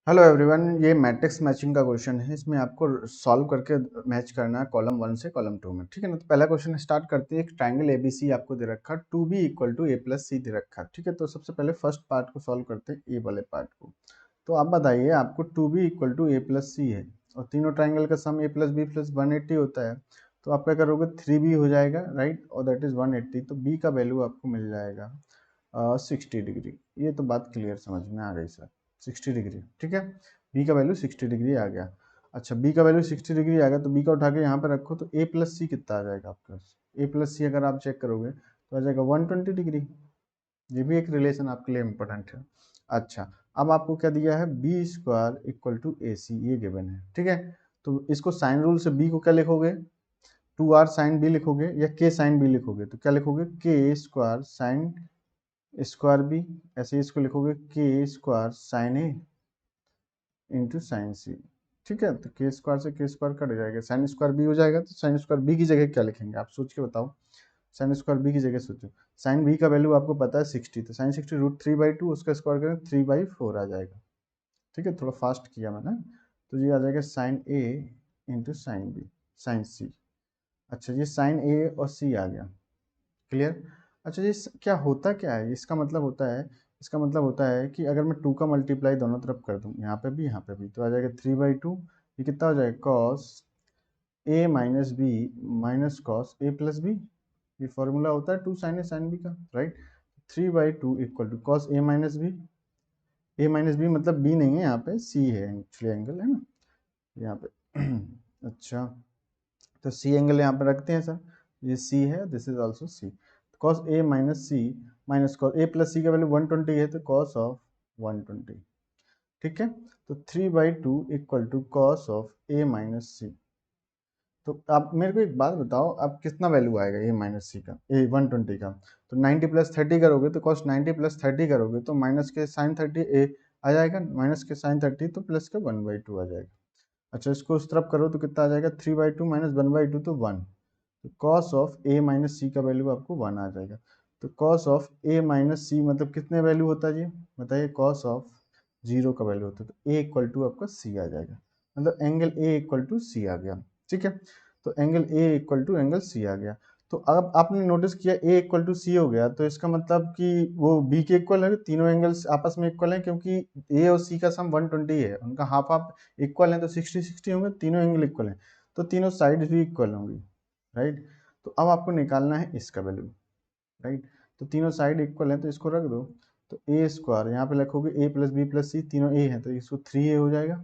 Hello everyone, ये matrix matching का question है। इसमें आपको सॉल्व करके मैच करना है कॉलम 1 से कॉलम 2 में। ठीक है ना। तो पहला क्वेश्चन स्टार्ट करते हैं। एक ट्रायंगल एबीसी आपको दे रखा, 2b equal to a plus C दे रखा। ठीक है, तो सबसे पहले फर्स्ट पार्ट को सॉल्व करते हैं, ए वाले पार्ट को। तो आप बताइए, आपको 2b equal to a plus C है और तीनों ट्राइंगल का sum a plus B plus 180 होता है। तो आप क्या करोगे, 3b हो जाएगा, राइट, और दैट इज 180। तो b का वैल्यू आपको मिल जाएगा 60 डिग्री। ये तो बात क्लियर समझ में आ गई सर, 60 डिग्री। ठीक है, बी का वैल्यू 60 डिग्री आ गया। अच्छा, बी का वैल्यू 60 डिग्री आ गया तो बी का उठा के यहाँ पे रखो, तो ए प्लस सी कितना आ जाएगा आपके पास। ए प्लस सी अगर आप चेक करोगे तो आ जाएगा 120 डिग्री। ये भी एक रिलेशन आपके लिए इंपॉर्टेंट है। अच्छा, अब आपको क्या दिया है, बी स्क्वायर इक्वल टू ए सी, ये गिवन है। ठीक है, तो इसको साइन रूल से बी को क्या लिखोगे, 2r साइन बी लिखोगे या के साइन बी लिखोगे। तो क्या लिखोगे, के स्क्वायर साइन स्क्वायर बी। ऐसे इसको लिखोगे के स्क्वायर साइन ए इंटू साइन सी। ठीक है, तो के स्क्वायर से के स्क्वायर कट जाएगा, साइन स्क्वायर बी हो जाएगा। तो साइन स्क्वायर बी की जगह क्या लिखेंगे, आप सोच के बताओ। साइन स्क्वायर बी की जगह सोचो, साइन बी का वैल्यू आपको पता है 60, तो साइन 60 √3/2, उसका स्क्वायर करें 3/4 आ जाएगा। ठीक है, थोड़ा फास्ट किया मैंने। तो ये आ जाएगा साइन ए इंटू साइन बी साइन सी। अच्छा, ये साइन ए और सी आ गया, क्लियर। अच्छा, ये क्या होता क्या है, इसका मतलब होता है, इसका मतलब होता है कि अगर मैं 2 का मल्टीप्लाई दोनों तरफ कर दूं, यहाँ पे भी, तो आ जाएगा 3/2। ये कितना हो जाएगा, cos A minus B minus cos A plus B. ये फॉर्मूला होता है 2 साइन ए साइन बी का, right. 3/2 equal to cos A minus B. A minus B मतलब बी नहीं है, यहाँ पे सी है, एक्चुअली एंगल है ना यहाँ पे। अच्छा, तो सी एंगल यहाँ पे रखते हैं सर, ये सी है, this is also C. Cos A minus C minus cos A plus C का वैल्यू 120 है, तो कॉस ऑफ 120। ठीक है, तो 3/2 equal to cos of A minus C. तो आप मेरे को एक बात बताओ, आप कितना वैल्यू आएगा ए माइनस सी का, ए 120 का। तो 90 प्लस 30 करोगे तो कॉस 90 प्लस 30 करोगे तो माइनस के साइन 30 ए आ जाएगा, माइनस के साइन 30 तो प्लस का 1/2 आ जाएगा। अच्छा, इसको उस तरफ करो तो कितना आ जाएगा, 3/2 माइनस 1/2 तो 1। तो कॉस ऑफ ए माइनस सी का वैल्यू आपको 1 आ जाएगा। तो कॉस ऑफ ए माइनस सी मतलब कितने वैल्यू होता है जी, बताइए। कॉस ऑफ 0 का वैल्यू होता है, तो ए इक्वल टू आपका सी आ जाएगा, मतलब angle A equal to C आ गया। ठीक है, तो angle A equal to angle C आ गया। तो अब आपने नोटिस किया ए इक्वल टू सी हो गया, तो इसका मतलब कि वो बी के इक्वल है, तीनों एंगल्स आपस में इक्वल हैं, क्योंकि ए और सी का सम 120 है, उनका हाफ हाफ इक्वल है, तो 60-60 होंगे, तीनों एंगल इक्वल हैं, तो तीनों साइड भी इक्वल होंगी, राइट। तो अब आपको निकालना है इसका वैल्यू, राइट। तो तीनों साइड इक्वल हैं तो इसको रख दो। तो ए स्क्वायर यहाँ पे लिखोगे, ए प्लस बी प्लस सी, तीनों ए हैं तो इसको 3a हो जाएगा,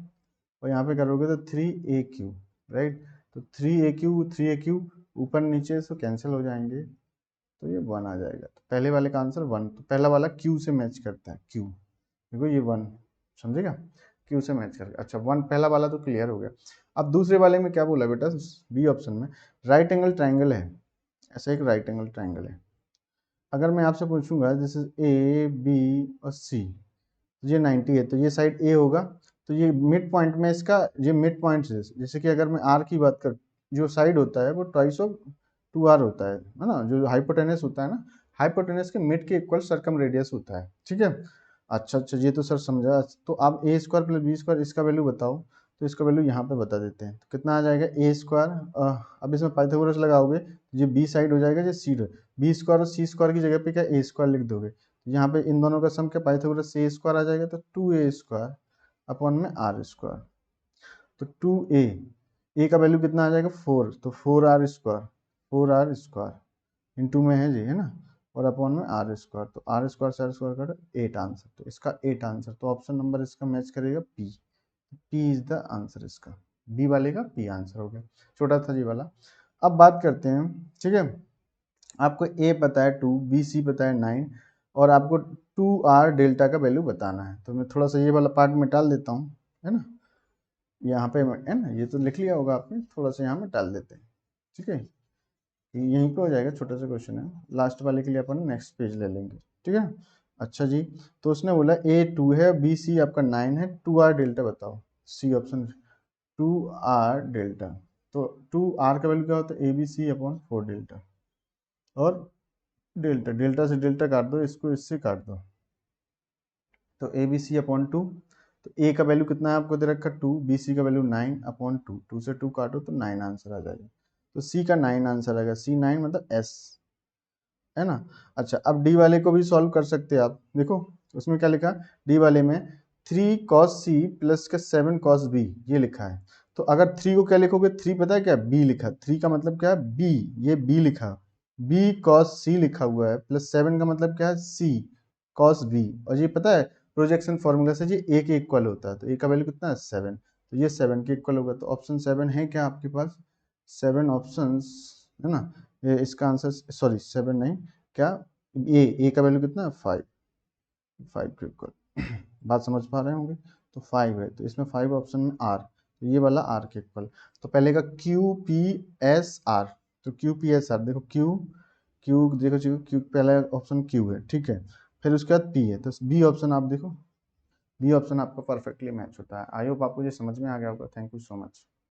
और यहाँ पे करोगे तो 3a क्यू, राइट। तो 3a क्यू ऊपर नीचे से कैंसिल हो जाएंगे, तो ये 1 आ जाएगा। तो पहले वाले का आंसर 1, तो पहला वाला क्यू से मैच करता है, क्यू देखो ये 1, समझेगा, क्यू से मैच करके। अच्छा, 1 पहला वाला तो क्लियर हो गया। अब दूसरे वाले में क्या बोला बेटा, बी ऑप्शन में राइट एंगल ट्राइंगल है, ऐसा एक राइट एंगल ट्राइंगल है। अगर मैं आपसे पूछूंगा जैसे ए बी और सी, तो ये 90 है, तो ये साइड ए होगा, तो ये मिड पॉइंट में इसका, ये मिड पॉइंट से, जैसे कि अगर मैं आर की बात कर, जो साइड होता है वो ट्वाइस ऑफ 2r होता है ना, जो हाइपोटेनस होता है ना, हाइपोटेनस के मिड के इक्वल सर्कम रेडियस होता है। ठीक है, अच्छा अच्छा, ये तो सर समझा। तो आप ए स्क्वायर प्लस बी स्क्वायर इसका वैल्यू बताओ, तो इसका वैल्यू यहाँ पे बता देते हैं, तो कितना आ जाएगा ए स्क्वायर। अब इसमें पाइथागोरस लगाओगे, ये बी साइड हो जाएगा, ये सी, बी स्क्वायर और सी स्क्वायर की जगह पे क्या ए स्क्वायर लिख दोगे, यहाँ पे इन दोनों का सम क्या, पाइथागोरस से ए स्क्वायर आ जाएगा, तो 2a स्क्वायर अपॉन में आर स्क्वायर। तो 2a का वैल्यू कितना आ जाएगा 4, तो 4r स्क्वायर इंटू में है जी, है ना, और अपॉन में आर स्क्वायर, तो आर स्क्वायर से आर स्क्वायर कर 8 आंसर, तो इसका 8 आंसर, तो ऑप्शन नंबर इसका मैच करेगा P. P is the answer, इसका बी वाले का पी आंसर हो गया, छोटा था जी वाला। अब बात करते हैं, ठीक है, आपको ए पता है 2, बी सी पता है 9, और आपको 2r डेल्टा का वैल्यू बताना है। तो मैं थोड़ा सा ये वाला पार्ट में टाल देता हूँ, है ना, यहाँ पे है ना, ये तो लिख लिया होगा आपने, थोड़ा सा यहाँ में टाल देते हैं। ठीक है, यहीं पे हो जाएगा, छोटा सा क्वेश्चन है, लास्ट वाले के लिए अपन नेक्स्ट पेज ले लेंगे। ठीक है, अच्छा जी, तो उसने बोला ए 2 है, बी सी आपका 9 है, 2r डेल्टा बताओ, सी ऑप्शन, 2r डेल्टा। तो 2r का वैल्यू क्या होता है, A B C upon 4 delta, और डेल्टा, डेल्टा से डेल्टा काट दो, इसको इससे काट दो, तो ए बी सी अपॉन 2, तो ए का वैल्यू कितना है आपको दे रखा 2, बी सी का वैल्यू 9/2, 2 से 2 काटो तो 9 आंसर आ जाएगा। तो सी का 9 आंसर आएगा, सी 9 मतलब एस, है ना। अच्छा, अब डी वाले को भी सॉल्व कर सकते हैं आप, देखो उसमें क्या लिखा, डी वाले में 3 cos c प्लस का 7 cos b ये लिखा है। तो अगर 3 को क्या लिखोगे, 3 पता है क्या, b लिखा, 3 का मतलब क्या है b, ये b लिखा, b cos c लिखा हुआ है, प्लस 7 का मतलब क्या है c cos b, और ये पता है प्रोजेक्शन फॉर्मूला से ये a के इक्वल होता है, तो a का वैल्यू कितना है 7, तो ये 7 के इक्वल होगा। तो ऑप्शन 7 है क्या आपके पास, 7 ऑप्शंस, है ना। ये इसका आंसर, सॉरी 7 नहीं, क्या, ए का वैल्यू कितना है 5, 5 के इक्वल बात समझ पा रहे होंगे। तो 5 है, तो इसमें 5 ऑप्शन में आर, तो ये वाला आर के इक्वल। तो पहले का क्यू पी एस आर, तो क्यू पी एस आर देखो, क्यू क्यू देखो, क्यू पहला ऑप्शन क्यू है, ठीक है, फिर उसके बाद पी है, तो बी ऑप्शन आप देखो, बी ऑप्शन आपका परफेक्टली मैच होता है। आई होप आपको ये समझ में आ गया होगा। Thank you so much.